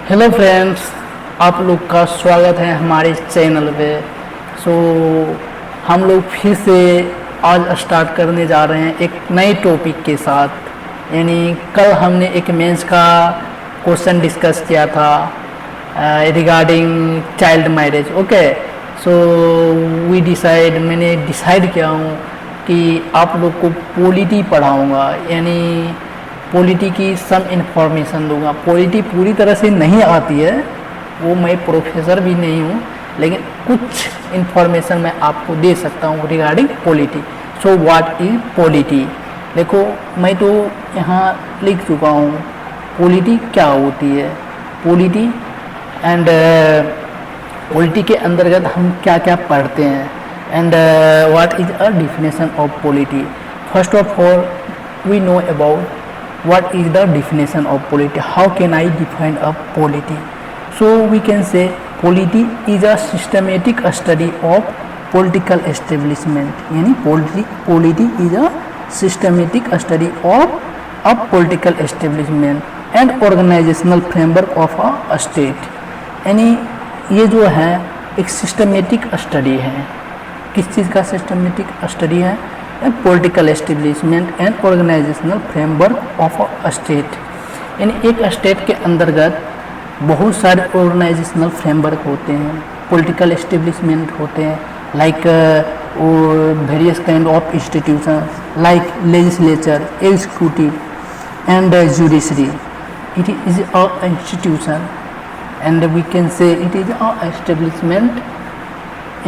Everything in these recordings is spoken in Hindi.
हेलो फ्रेंड्स, आप लोग का स्वागत है हमारे चैनल पे। सो हम लोग फिर से आज स्टार्ट करने जा रहे हैं एक नए टॉपिक के साथ। यानी कल हमने एक मेंस का क्वेश्चन डिस्कस किया था रिगार्डिंग चाइल्ड मैरिज। ओके, सो मैंने डिसाइड किया हूँ कि आप लोग को पॉलिटी पढ़ाऊँगा, यानी पॉलिटी की सम इन्फॉर्मेशन दूंगा। पॉलिटी पूरी तरह से नहीं आती है, वो मैं प्रोफेसर भी नहीं हूँ, लेकिन कुछ इन्फॉर्मेशन मैं आपको दे सकता हूँ regarding polity. So what is polity? देखो, मैं तो यहाँ लिख चुका हूँ पॉलिटी क्या होती है। पॉलिटी एंड पॉलिटी के अंतर्गत हम क्या क्या पढ़ते हैं and what is a definition of polity. First of all we know about what is the definition of polity. How can I define a polity? So we can say polity is a systematic study of political establishment. यानी polity is a systematic study of a political establishment and organizational framework of a state. यानी ये जो है एक सिस्टमेटिक स्टडी है। किस चीज़ का सिस्टमेटिक स्टडी है? Political establishment and organisational framework of a state. यानी एक स्टेट के अंतर्गत बहुत सारे ऑर्गेनाइजेशनल फ्रेमवर्क होते हैं, पॉलिटिकल एस्टेब्लिशमेंट होते हैं, like various kind of institutions like legislature, executive and judiciary. It is a institution and we can say it is a establishment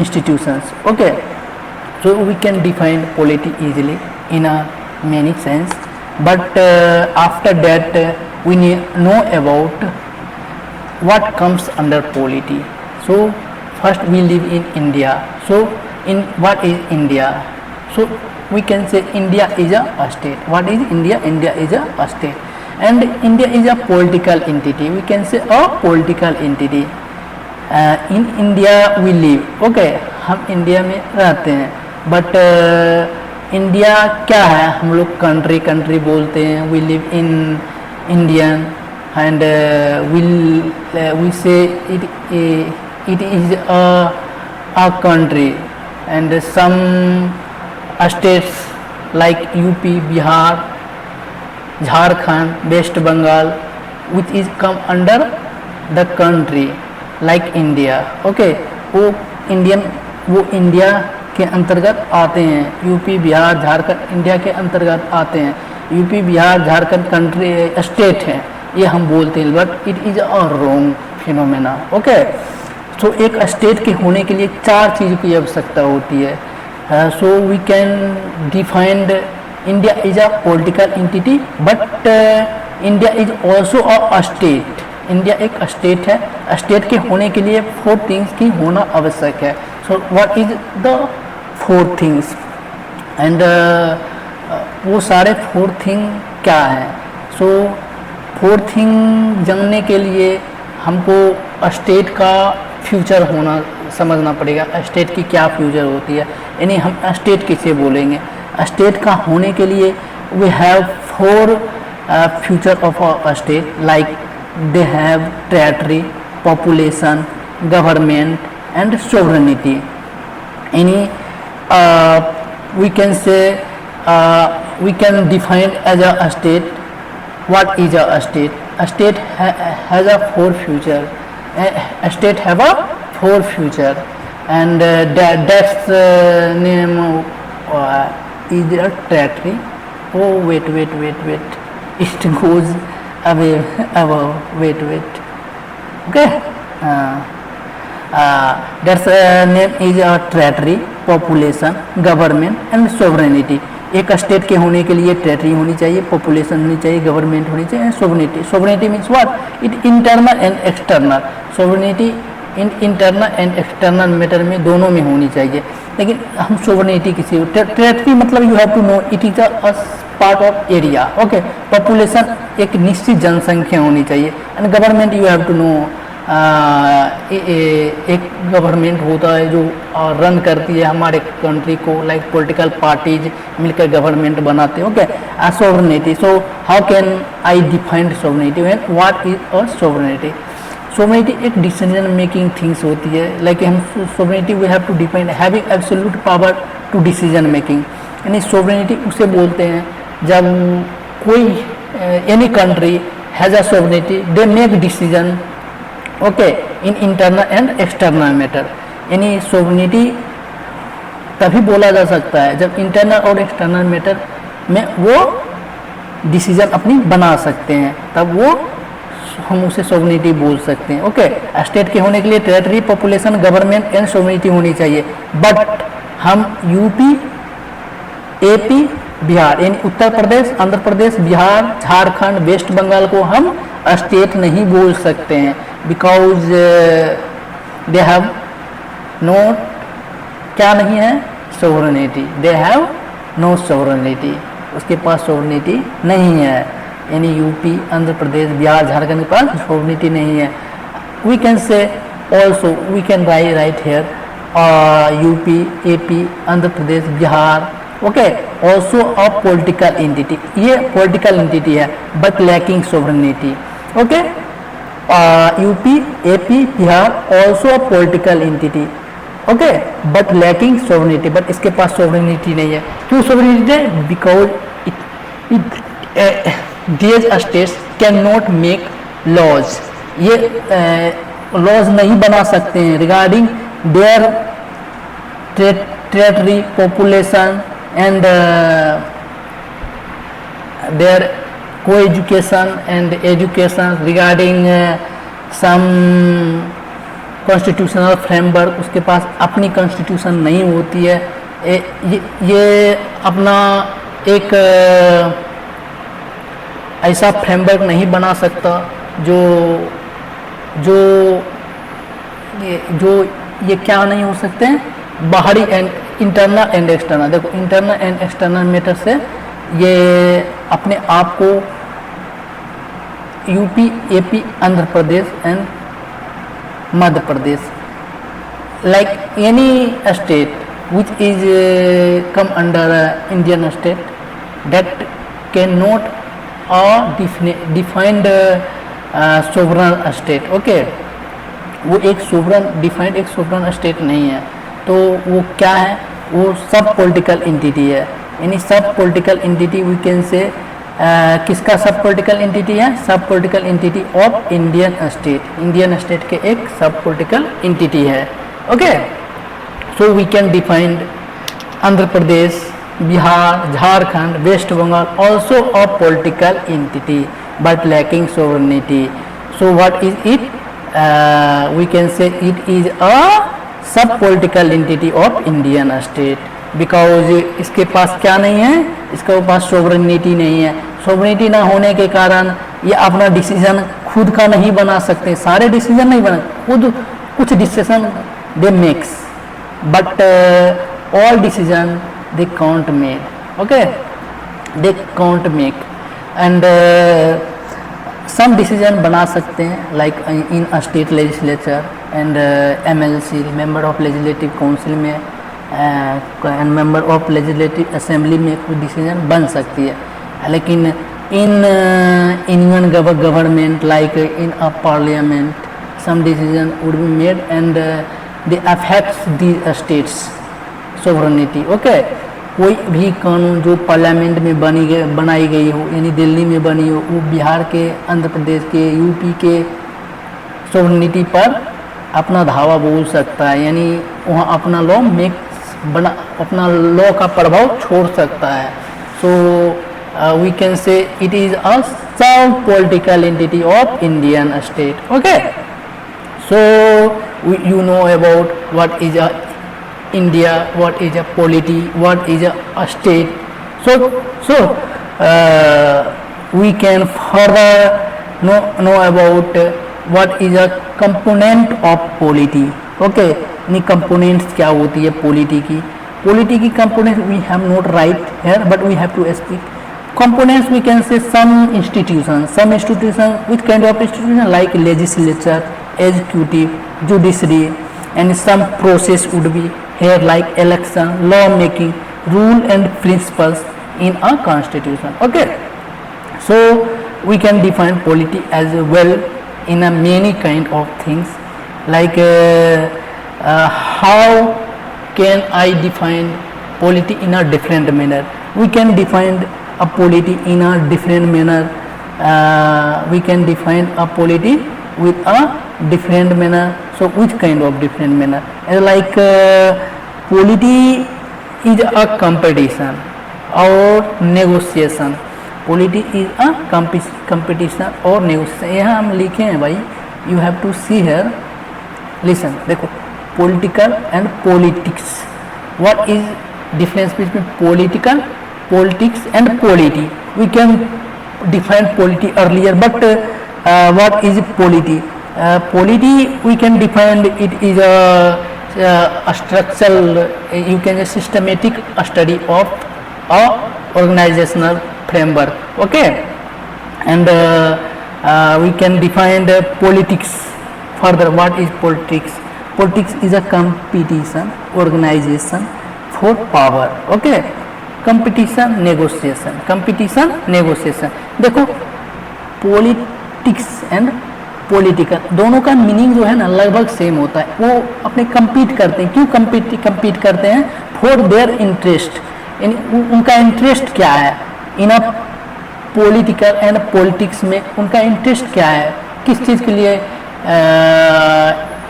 institutions. Okay, so we can define polity easily in a many sense, but after that we need know about what comes under polity. So first we live in India. So in what is India? So we can say India is a state. What is India? India is a state, and India is a political entity. We can say a political entity. In India we live. Okay, हम इंडिया में रहते हैं, बट इंडिया क्या है? हम लोग कंट्री बोलते हैं। We live in Indian and we say it is a country and some states like UP, Bihar, Jharkhand, west Bengal which is come under the country like India. Okay, वो इंडिया के अंतर्गत आते हैं। यूपी, बिहार, झारखंड इंडिया के अंतर्गत आते हैं। UP, Bihar, Jharkhand country state है, ये हम बोलते हैं, but it is a wrong phenomena. Okay, so एक स्टेट के होने के लिए 4 चीज़ों की आवश्यकता होती है। So we can defined India is a political entity, but India is also a state. India एक स्टेट है। स्टेट के होने के लिए 4 थिंग्स की होना आवश्यक है। So what is the 4 things and वो सारे 4 थिंग क्या हैं? सो 4 थिंग जानने के लिए हमको स्टेट का फ्यूचर होना समझना पड़ेगा। स्टेट की क्या फ्यूचर होती है, यानी हम स्टेट किसे बोलेंगे। स्टेट का होने के लिए we have 4 future of a state, like they have territory, population, government and sovereignty. Any we can say we can define as a state. What is a state? A state has a 4 future. A state have a 4 future, and that's name is a territory. Oh wait, it goes away above. Wait. Okay, that's name is a territory, population, government and sovereignty. एक स्टेट के होने के लिए टेरिटरी होनी चाहिए, पॉपुलेशन होनी चाहिए, गवर्नमेंट होनी चाहिए, sovereignty. Sovereignty means what? It internal and external. Sovereignty in internal and external matter में दोनों में होनी चाहिए। लेकिन हम सोवरेनिटी किसी टेरिटरी मतलब you have to know it is a part of area. Okay, population एक निश्चित जनसंख्या होनी चाहिए, and government you have to know एक गवर्नमेंट होता है जो रन करती है हमारे कंट्री को, लाइक पॉलिटिकल पार्टीज मिलकर गवर्नमेंट बनाते हैं। Okay, sovereignty. So how can I define sovereignty and what is a sovereignty? Sovereignty एक डिसीजन मेकिंग थिंग्स होती है, लाइक हम sovereignty we have to define having absolute power to decision making, यानी सोवरेनिटी उसे बोलते हैं जब कोई any country has a sovereignty they make decision okay in internal and external matter, यानी सोवरेनिटी तभी बोला जा सकता है जब इंटरनल और एक्सटर्नल मैटर में वो डिसीजन अपनी बना सकते हैं, तब वो हम उसे सोवरेनिटी बोल सकते हैं। ओके, स्टेट के होने के लिए territory, population, government and sovereignty होनी चाहिए, बट हम यूपी, एपी, बिहार यानी उत्तर प्रदेश, आंध्र प्रदेश, बिहार, झारखंड, वेस्ट बंगाल को हम स्टेट नहीं बोल सकते हैं, बिकॉज दे हैव नो क्या नहीं है sovereignty, they have no sovereignty, उसके पास सोवरेनिटी नहीं है, यानी यूपी, आंध्र प्रदेश, बिहार, झारखंड के पास सोवरेनिटी नहीं है। वी कैन से also we can write hair UP, AP, Andhra Pradesh, Bihar, okay, also a political entity, ये पॉलिटिकल एंटिटी है but lacking sovereignty. Okay, UP, AP, Bihar also a political entity, okay, but lacking sovereignty, but इसके पास सोवरेनिटी नहीं है। क्यों सोवरेनिटी है? Because these states cannot make laws, ये लॉज नहीं बना सकते हैं regarding their territory, population and their को education and education regarding some constitutional framework, उसके पास अपनी कॉन्स्टिट्यूशन नहीं होती है, ये अपना एक ऐसा फ्रेमवर्क नहीं बना सकता जो जो ये क्या नहीं हो सकते हैं, बाहरी एंड इंटरनल एंड एक्सटर्नल। देखो इंटरनल एंड एक्सटर्नल मैटर से ये अपने आप को UP, AP, Andhra Pradesh and Madhya Pradesh, like any state which is come under Indian state that cannot defined sovereign state, okay, वो एक सोवरन डिफाइंड एक सोवरन स्टेट नहीं है, तो वो क्या है, वो सब पॉलिटिकल एंटिटी है, यानी सब पॉलिटिकल एंटिटी वी कैन से किसका सब पॉलिटिकल एंटिटी है? सब political entity of Indian state, Indian state के एक सब पॉलिटिकल एंटिटी है। Okay, so we can defined Andhra Pradesh, Bihar, Jharkhand, West Bengal also a political entity but lacking sovereignty. So what is it? We can say it is a sub-political entity of Indian state because इसके पास क्या नहीं है? इसके पास sovereignty नहीं है। sovereignty ना होने के कारण ये अपना डिसीजन खुद का नहीं बना सकते, सारे डिसीजन नहीं बना, खुद कुछ decision they makes but all decision they can't make, okay, they can't make and some decision बना सकते हैं like in a state legislature and MLC member of legislative council में and member of legislative assembly में कुछ decision बन सकती है, लेकिन in Indian government like in a parliament some decision would be made and they affects the states sovereignty. Okay, कोई भी कानून जो पार्लियामेंट में बनाई गई हो, यानी दिल्ली में बनी हो, वो बिहार के, आंध्र प्रदेश के, यूपी के सोवरेनिटी पर अपना धावा बोल सकता है, यानी वहाँ अपना लॉ अपना लॉ का प्रभाव छोड़ सकता है। So we can say it is a sub political entity of Indian state. Okay, so you know about what is a India, what is a polity, what is a state. So we can further know about what is a component of polity. Okay, any components क्या होती है polity की? Polity की components we have not right here, but we have to speak. Components we can say some institutions, which kind of institution like legislature, executive, judiciary, and some process would be here like election, law making, rule and principles in a constitution. Okay, so we can define polity as well in a many kind of things, like how can I define polity in a different manner. We can define a polity in a different manner. We can define a polity with a different manner. So which kind of different manner? Like polity is a competition or negotiation. Polity is a competition or negotiation. यहाँ हम लिखे हैं भाई, you have to see here. Listen, देखो, political and politics. What is difference between political, politics and polity? We can define polity earlier, but what is polity? Polity we can define it is a structural, you can say systematic study of a organizational framework. Okay, and we can define the politics further. What is politics? Politics is a competition organization for power. Okay, competition negotiation, competition negotiation. देखो, पॉलिटिक्स एंड पॉलिटिकल दोनों का मीनिंग जो है ना लगभग सेम होता है. वो अपने compete करते हैं. क्यों compete करते हैं? For their interest. उनका इंटरेस्ट क्या है? इन अ पॉलिटिकल एंड पॉलिटिक्स में उनका इंटरेस्ट क्या है? किस चीज़ के लिए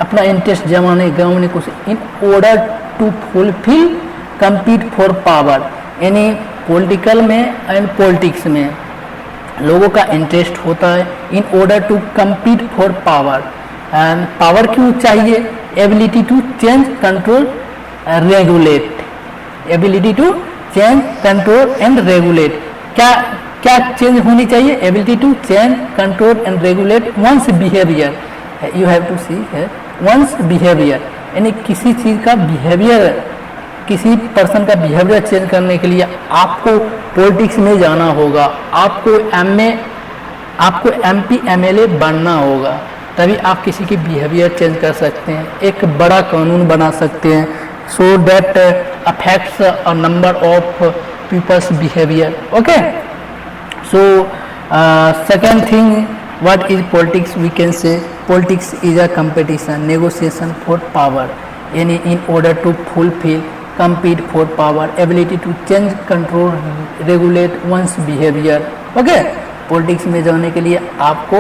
अपना इंटरेस्ट जमाने गंवाने को, in order to fulfil compete for power. यानी पॉलिटिकल में एंड पॉलिटिक्स में लोगों का इंटरेस्ट होता है in order to compete for power. And power क्यों चाहिए? Ability to change, control, regulate. Ability to change, control and regulate. क्या क्या चेंज होनी चाहिए? Ability to change, control and regulate one's behaviour. You have to see है वंस बिहेवियर. यानी किसी चीज़ का बिहेवियर, किसी पर्सन का बिहेवियर चेंज करने के लिए आपको पॉलिटिक्स में जाना होगा. आपको MP MLA बनना होगा, तभी आप किसी की बिहेवियर चेंज कर सकते हैं, एक बड़ा कानून बना सकते हैं, so that affects a number of people's behaviour. Okay, so second thing, what is politics? We can say politics is a competition negotiation for power. यानी in order to fulfil compete for power, ability to change, control, regulate one's behavior. Okay, politics में जाने के लिए आपको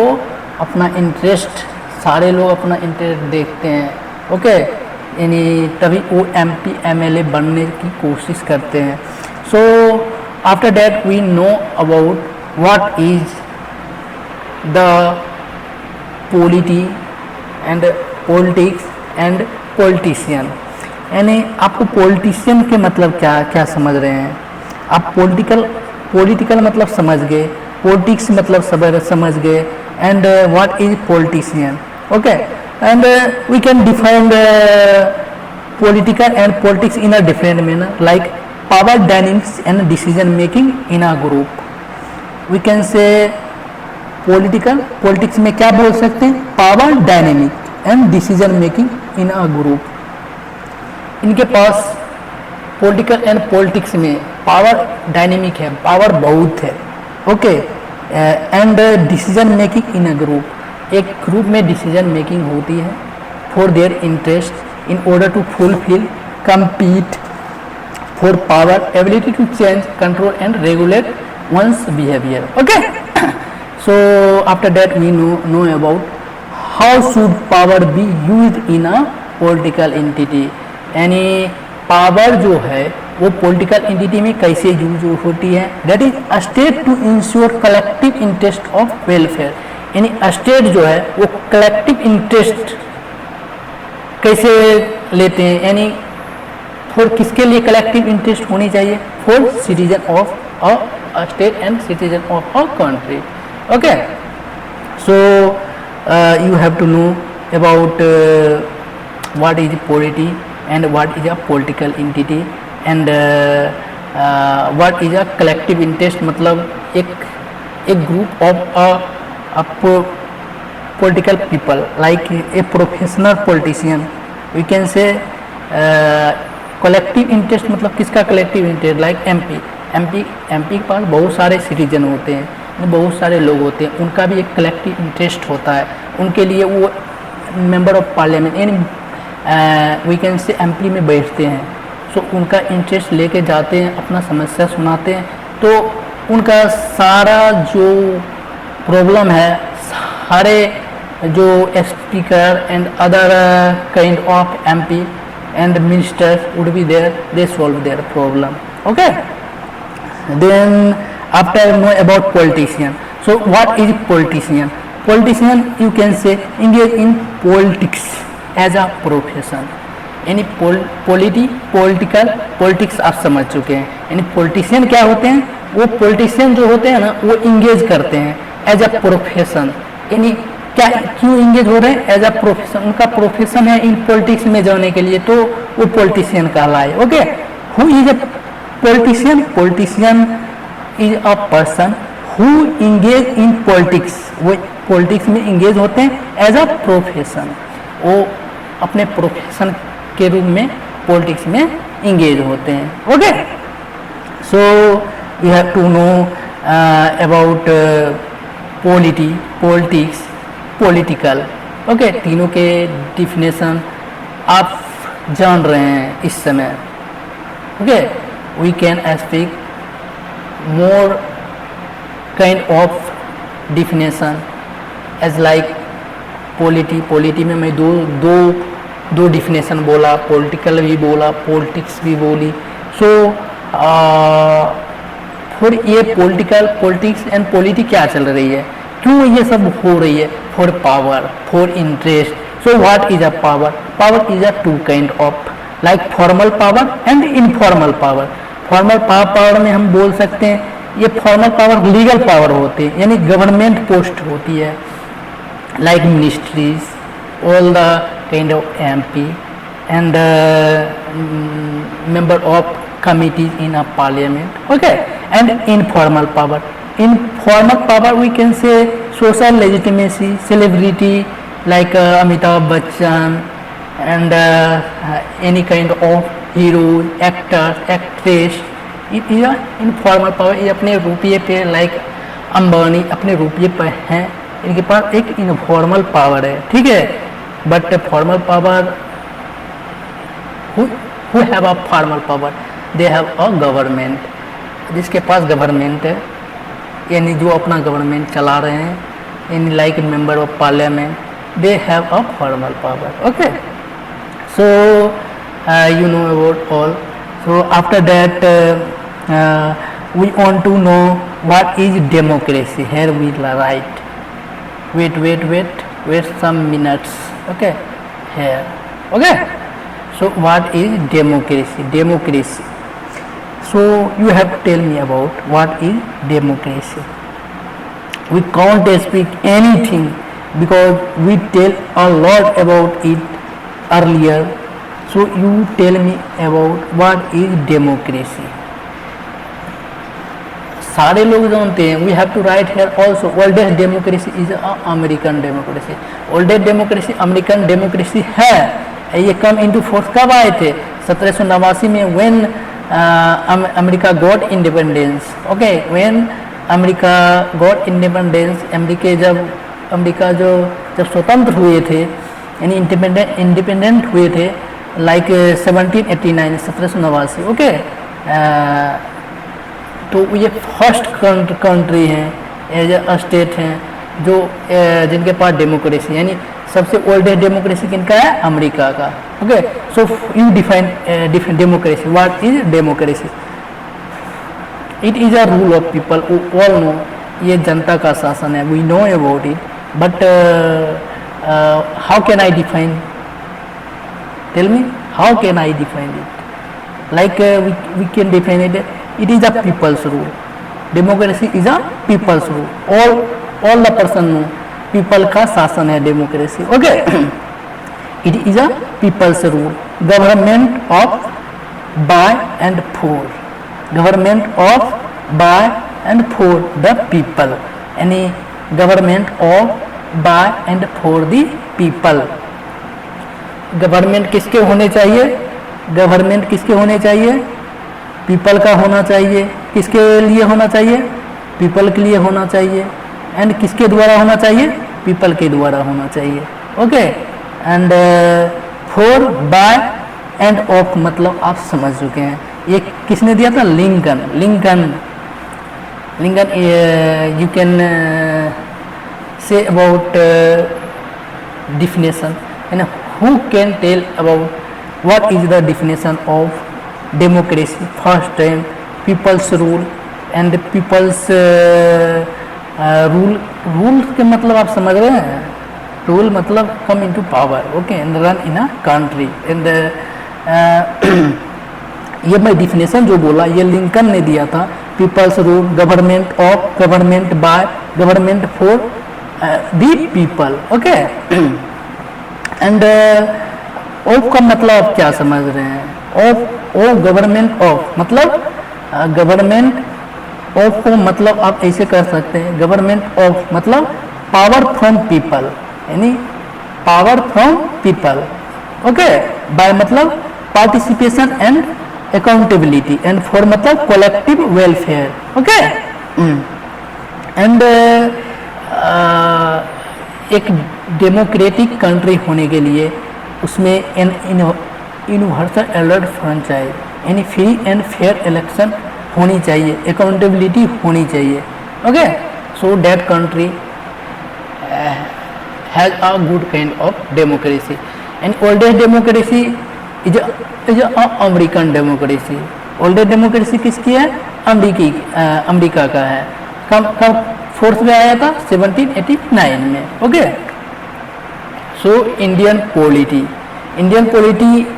अपना इंटरेस्ट, सारे लोग अपना इंटरेस्ट देखते हैं. ओके, यानी तभी वो MP MLA बनने की कोशिश करते हैं. सो after that we know about what is the polity and politics and politician. यानी आपको पॉलिटिशियन के मतलब क्या क्या समझ रहे हैं आप? पॉलिटिकल मतलब समझ गए, पॉलिटिक्स मतलब समझ गए, and what is politician. Okay, and we can define political and politics in a different manner, like power dynamics and decision making in a group. We can say politics में क्या बोल सकते हैं? Power dynamic and decision making in a group. इनके पास पॉलिटिकल एंड पॉलिटिक्स में पावर डायनेमिक है, पावर बहुत है. Okay, and decision making in a group. एक ग्रुप में डिसीजन मेकिंग होती है for their interest in order to fulfil, compete for power, ability to change, control and regulate one's behavior. Okay, so after that we know about how should power be used in a political entity. यानी पावर जो है वो पॉलिटिकल एंटिटी में कैसे यूज होती है? That is a state to ensure collective interest of welfare. यानी स्टेट जो है वो कलेक्टिव इंटरेस्ट कैसे लेते हैं? यानी फॉर किसके लिए कलेक्टिव इंटरेस्ट होनी चाहिए? For citizen of a state and citizen of a country. Okay, so you have to know about what is polity and what is a political entity and what is a collective interest. मतलब एक group of political people like a professional politician. We can say collective interest मतलब किसका collective interest? like MP के पास बहुत सारे सिटीजन होते हैं, बहुत सारे लोग होते हैं, उनका भी एक कलेक्टिव इंटरेस्ट होता है, उनके लिए वो मेंबर ऑफ पार्लियामेंट यानी वी कैन से एमपी में बैठते हैं, सो उनका इंटरेस्ट लेके जाते हैं, अपना समस्या सुनाते हैं, तो उनका सारा जो प्रॉब्लम है, सारे जो speaker and other kind of MP and ministers would be there, they solve their problem. Okay, then after know about politician, so what is politician? Politician, you can say, engage in politics as a profession. यानी पॉलिटिक्स आप समझ चुके हैं, यानी पॉलिटिशियन क्या होते हैं, वो पॉलिटिशियन जो होते हैं ना, वो इंगेज करते हैं एज अ प्रोफेशन, यानी क्या क्यों इंगेज हो रहे हैं, एज अ प्रोफेशन, उनका प्रोफेशन है इन पॉलिटिक्स में जाने के लिए, तो वो पॉलिटिशियन कहलाए. Okay, who is a politician? Politician is a person who engage in politics, वो पॉलिटिक्स में इंगेज होते हैं एज अ प्रोफेशन, वो अपने प्रोफेशन के रूप में पॉलिटिक्स में इंगेज होते हैं. Okay, so you have to know about politics, political. Okay, तीनों के डिफिनेशन आप जान रहे हैं इस समय. Okay, we can speak more kind of definition as like polity में मैं दो डिफिनेशन बोला, पॉलिटिकल भी बोला, पॉलिटिक्स भी बोली. सो फिर ये पॉलिटिक्स एंड पॉलिटी क्या चल रही है, क्यों ये सब हो रही है? For power, for interest. So what is a power? Power is a to kind of, like formal power and informal power. Formal power में हम बोल सकते हैं, ये फॉर्मल पावर लीगल पावर होती है, यानी गवर्नमेंट पोस्ट होती है, like ministries, all the kind of MP and member of committees in a parliament. Okay, and informal power. Informal power we can say social legitimacy, celebrity like Amitabh Bachchan and any kind of hero, actor, actress. It is a informal power. ये अपने रुपये पे like अंबानी अपने रुपये पे हैं, इनके पास एक इनफॉर्मल पावर है. ठीक है, but formal power who have a formal power? They have a government, जिसके पास गवर्नमेंट है, यानी जो अपना गवर्नमेंट चला रहे हैं, यानी like member of parliament, they have a formal power. Okay, so you know about all. So after that we want to know what is democracy. Here we write, wait some minutes. Okay, here. Okay, so what is democracy? So you have to tell me about what is democracy. We can't speak anything because we tell a lot about it earlier. So you tell me about what is democracy. सारे लोग जानते हैं. We have to write here also. Oldest democracy is American democracy. Oldest democracy American democracy है. ये कम इंटू फोर्स कब आए थे? 1789 में, when America got independence. Okay, when America got independence, America जब स्वतंत्र हुए थे, यानी इंडिपेंडेंट हुए थे, लाइक 1789, 1789. ओके, तो ये फर्स्ट कंट्री हैं, एज अ स्टेट हैं जो जिनके पास डेमोक्रेसी, यानी सबसे ओल्डेस्ट डेमोक्रेसी किनका है? अमेरिका का. Okay, so you define democracy. What is democracy? It is a rule of people. All know, ये जनता का शासन है. We know about it, but how can I define? Tell me, how can I define it? Like we can define it. It is a people's rule. Democracy is a people's rule. All the person no, people का शासन है democracy. Okay, it is a people's rule. Government of by and for. Government of by and for the people, यानी government of by and for the people. Government किसके होने चाहिए? गवर्नमेंट किसके होने चाहिए? पीपल का होना चाहिए. किसके लिए होना चाहिए? पीपल के लिए होना चाहिए, एंड किसके द्वारा होना चाहिए, पीपल के द्वारा होना चाहिए। Okay, and for, bye end of मतलब आप समझ चुके हैं। ये किसने दिया था, Lincoln. Lincoln you can say about definition, and who can tell about what is the definition of democracy? First time people's rule and people's rule के मतलब आप समझ रहे हैं, rule मतलब come into power, okay, and run in a country, and ये मैं डिफिनेशन जो बोला ये लिंकन ने दिया था। People's rule, government of, government by, government for the people. Okay, and of का मतलब आप क्या समझ रहे हैं, ऑफ गवर्नमेंट ऑफ मतलब गवर्नमेंट ऑफ को मतलब आप ऐसे कर सकते हैं, गवर्नमेंट ऑफ मतलब पावर फ्रॉम पीपल, यानी power from people. Okay, by मतलब participation and accountability, and for मतलब कलेक्टिव वेलफेयर। ओके, एंड एक डेमोक्रेटिक कंट्री होने के लिए उसमें एन यूनिवर्सल एलर्ट होना चाहिए, यानी फ्री एंड फेयर इलेक्शन होनी चाहिए, अकाउंटेबिलिटी होनी चाहिए। Okay, so that country has a good kind of democracy, and oldest democracy is American democracy. Oldest democracy किसकी है, अमेरिका का है। कब फोर्थ में आया था, 1789 में। Okay, so Indian polity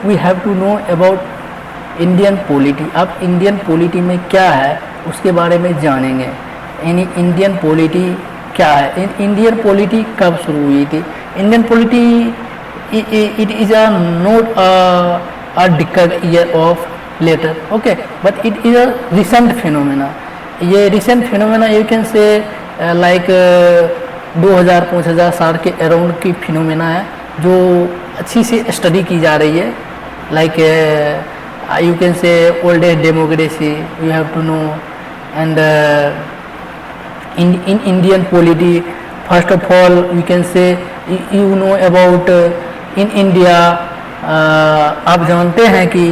we have to know about Indian polity. अब इंडियन पॉलिटी में क्या है उसके बारे में जानेंगे, यानी इंडियन पॉलिटी क्या है, इंडियन पॉलिटी कब शुरू हुई थी। Indian polity it is a not a decade year of later, okay, but it is a recent phenomena. ये recent phenomena you can say like 2000-5000 साल के अराउंड की फिनोमेना है जो अच्छी से स्टडी की जा रही है। like you can say oldest democracy you have to know, and in Indian polity first of all you can say you know about in India. आप जानते हैं कि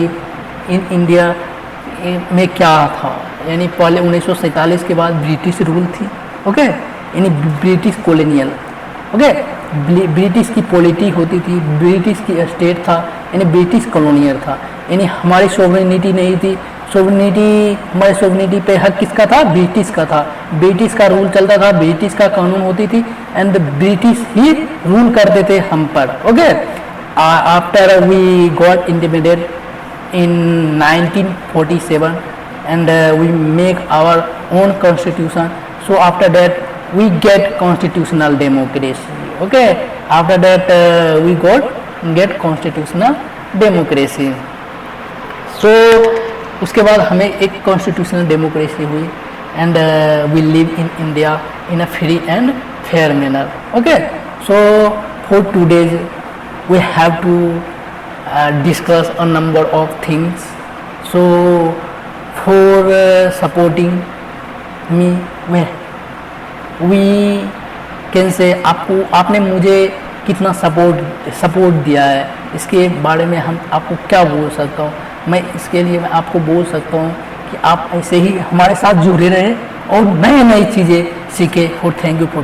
इन इंडिया में क्या था, यानी पहले 1947 के बाद ब्रिटिश रूल थी। ओके, यानी ब्रिटिश कॉलोनियल। ओके, ब्रिटिश की पॉलिटी होती थी, ब्रिटिश की स्टेट था, यानी ब्रिटिश कॉलोनियल था, यानी हमारी सोवरेनिटी नहीं थी। हमारे सोवरेनिटी पे हक किसका था, ब्रिटिश का था। ब्रिटिश का रूल चलता था, ब्रिटिश का कानून होती थी, एंड ब्रिटिश ही रूल करते थे हम पर। Okay, after we got independent in 1947 and we make our own constitution, so after that we get constitutional democracy. Okay, after that we get constitutional democracy. So उसके बाद हमें एक कॉन्स्टिट्यूशनल डेमोक्रेसी हुई, and we live in India in a free and fair manner. Okay, so for today's we have to discuss a number of things. So for supporting me we can say आपने मुझे कितना सपोर्ट दिया है, इसके बारे में हम आपको क्या बोल सकता हूँ। मैं इसके लिए मैं आपको बोल सकता हूँ कि आप ऐसे ही हमारे साथ जुड़े रहें और नई चीज़ें सीखें। और थैंक यू फॉर